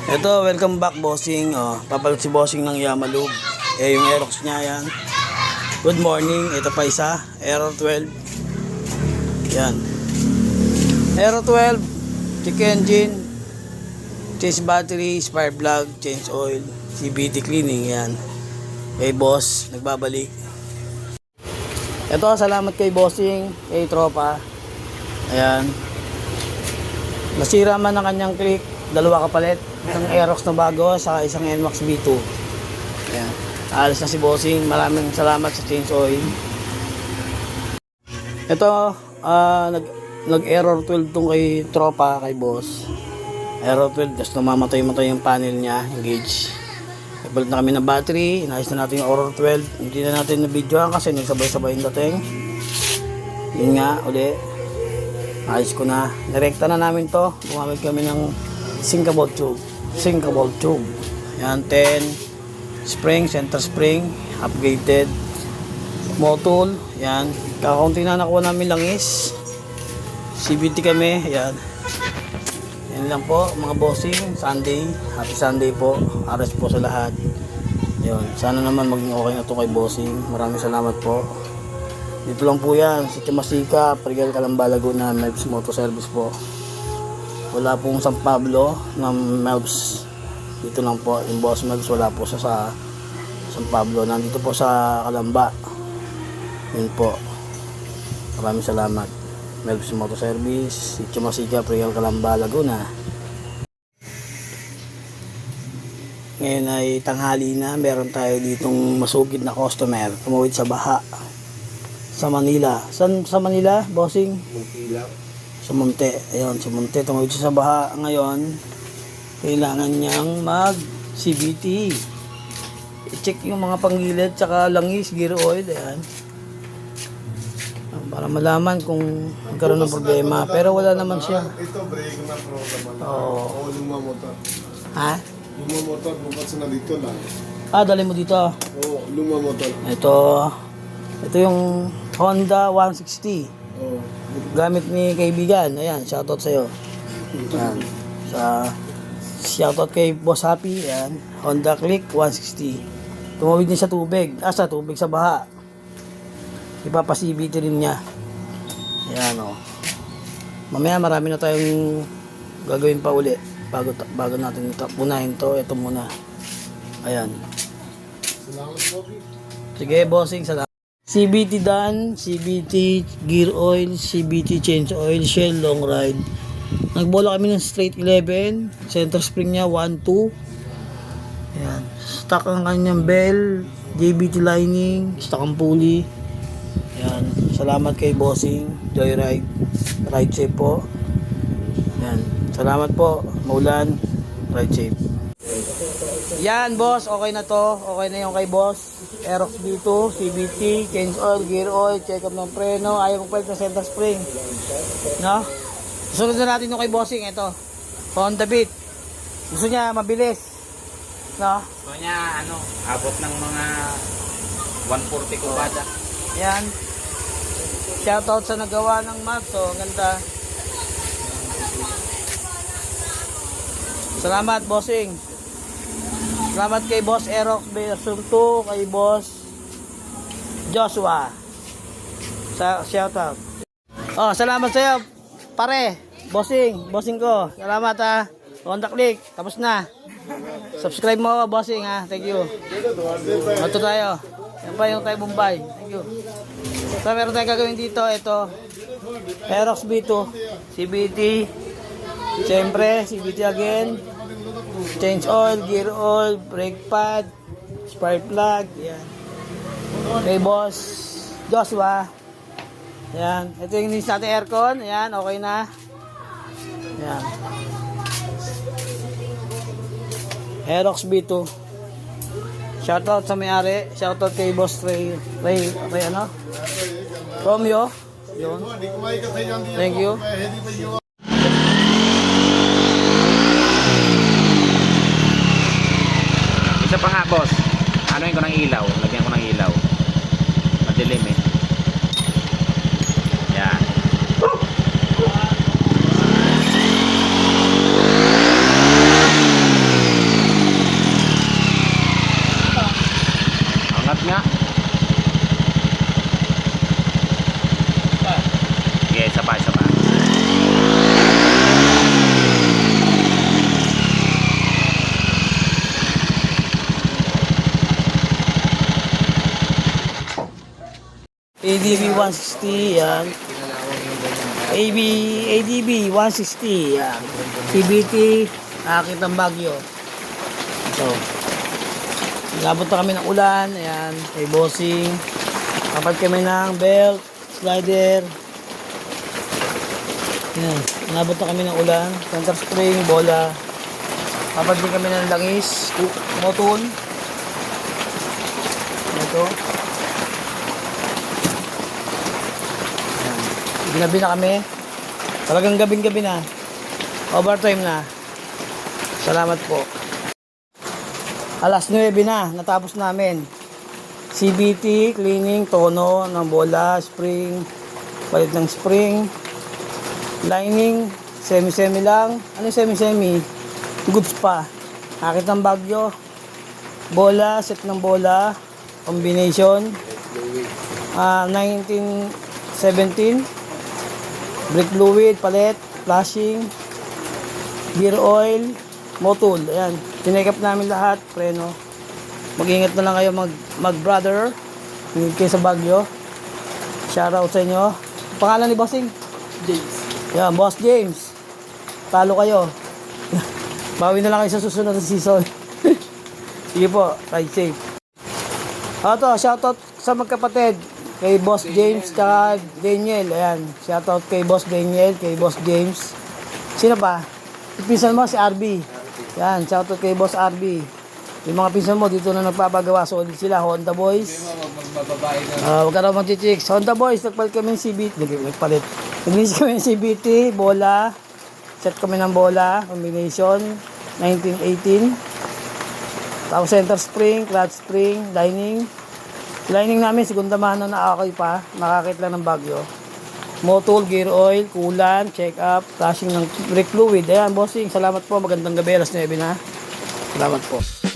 Ito, welcome back bossing. Papalit si bossing ng Yamalube. Yung Aerox niya yan. Good morning. Ito pa isa. Aero 12. Yan. Aero 12. Check engine. Change battery. Spark plug. Change oil. CVT cleaning. Yan. Kay boss. Nagbabalik. Ito, salamat kay bossing. Kay tropa. Ayan. Nasira man ang kanyang click. Dalawa kapalit. Isang Aerox na bago, saka isang NMAX V2. Ayan. Alis na si bossing. Maraming salamat sa change oil. Ito, nag-error 12 tong kay tropa, kay boss. Error 12, tapos namamatay-matay yung panel niya, yung gauge. Nagbalit na kami ng battery, inayos na natin yung error 12. Hindi na natin na-videoan kasi nagsabay-sabay yung dating. Yun nga, uli. Ayos ko na. Direkta na namin to. Gumamit kami ng sinkable tube. Yan, 10 spring, center spring, upgraded. Motul, yan. Kakaunti na nakuha namin langis. CVT kami, yan. Yan lang po, mga bossing. Sunday, happy Sunday po. Aras po sa lahat. Yun, sana naman maging okay na to kay bossing. Maraming salamat po. Dito lang po yan, si Masika, Pariguel, Calamba, Laguna, Melbs Moto Service po. Wala pong San Pablo ng Melbs. Dito lang po, yung boss Melbs, wala po sa San Pablo. Nandito po sa Calamba. Yun po. Maraming salamat. Melbs Moto Service, si Masika, Pariguel, Calamba, Laguna. Ngayon ay tanghali na, meron tayo ditong masugid na customer. Tumawid sa baha. Sa Manila. San sa Manila, bossing? Montila. Sa Monte. Ayun, sa Monte. Tumawid siya sa baha ngayon. Kailangan niyang mag-CVT. I-check yung mga panggilid, tsaka langis, gear oil. Ayan. Para malaman kung magkaroon ng problema. Pero wala naman siya. Ito, brake na program. Oo. Oo, luma motor. Ha? Luma motor, bukas na dito lang. Dali mo dito. Oo, luma motor. Ito yung Honda 160. Oo. Gamit ni kaibigan. Ayan, shoutout sa'yo. Ayan. Shoutout kay Boss Happy. Ayan. Honda Click 160. Tumawid niya sa tubig. Sa tubig sa baha. Ipapasibiti rin niya. Ayan o. Mamaya marami na tayong gagawin pa uli. Bago natin punahin to. Ito muna. Ayan. Salamat, Bobby. Sige, bossing. Salamat. CVT done, CVT gear oil, CVT change oil, shell long ride. Nagbola kami ng straight 11, center spring niya 1, 2. Ayan. Stock ang kanyang bell, JBT lining, stock ang pulley. Ayan. Salamat kay bossing, Joyride, ride safe po. Ayan. Salamat po, Maulan, ride safe. Yan boss, okay na to. Okay na yung kay boss. Aerox B2, CVT, change oil, gear oil, check up ng preno, ayaw magpalit ng center spring. No? Susunod na natin yung kay bossing. Ito, Honda Beat. Gusto niya mabilis. No? Gusto niya abot ng mga 140 kubada. Yan. Shoutout sa nagawa ng map. So, ang ganda. Salamat bossing. Salamat kay Boss Aerox version 2, kay Boss Joshua. Shoutout. Salamat sa'yo, pare. Bossing ko. Salamat ha. Honda Click, tapos na. Subscribe mo, bossing ha. Thank you. Ito tayo. Yan pa yung tayo Bombay. Thank you. So, meron tayong gagawin dito. Ito, Aerox B2, CVT. Siyempre, CVT again. Change oil, gear oil, brake pad, spark plug, yan. Okay, boss Joshua. Yan. Ito yung nilis natin aircon. Yan, okay na. Yan. Aerox B2. Shoutout sa may-ari. Shoutout kay boss Ray Romeo. Yun. Thank you. Isa pa nga boss, anuin ko ng ilaw, lagyan ko ng ilaw. Madilim eh. Yan. ADB 160, yan. ADB 160, yan. CBT, nakakit ng Baguio. So, nabot na kami ng ulan, ayan, kay bossing. Kapag kami ng belt, slider. Ayan, nabot na kami ng ulan, center spring, bola. Kapag din kami ng langis, motul. Ito. Ayan, ginabi na kami. Talagang gabing-gabi na. Overtime na. Salamat po. Alas 9 na, natapos namin. CBT, cleaning, tono ng bola, spring, palit ng spring, lining, semi-semi lang. Ano semi-semi? Goods pa. Akit ng Baguio, bola, set ng bola, combination, 1917, brake fluid, palit, flashing, gear oil, motul. Ayan, tinake up namin lahat, preno. Mag-ingat na lang kayo mag-brother. Ingit kayo sa Baguio. Shoutout sa inyo. Pangalan ni Bossing? James. Yan, Boss James. Talo kayo. Bawi na lang kayo sa susunod na season. Sige po, ride safe. Ito, shoutout sa magkapatid. Kay Boss James at Daniel. Ayan, shoutout kay Boss Daniel, kay Boss James. Sino pa? Pinsan mo si RB. Yan, shoutout kay Boss RB. Yung mga pinsan mo dito na nagpapagawa, solid sila, Honda Boys. Huwag ka raw mag-chicks. Honda Boys, nagpalit kami ng CBT. Nagpalit kami ng CBT, bola. Set kami ng bola, combination, 1918. Tapos center spring, clutch spring, lining. Lining namin, segunda mano na akoy pa. Nakakit lang ng Baguio. Motul, gear oil, coolant, check up, flashing ng brake fluid. Ayan, bossing, salamat po. Magandang gabi, alas 9 na. Salamat po.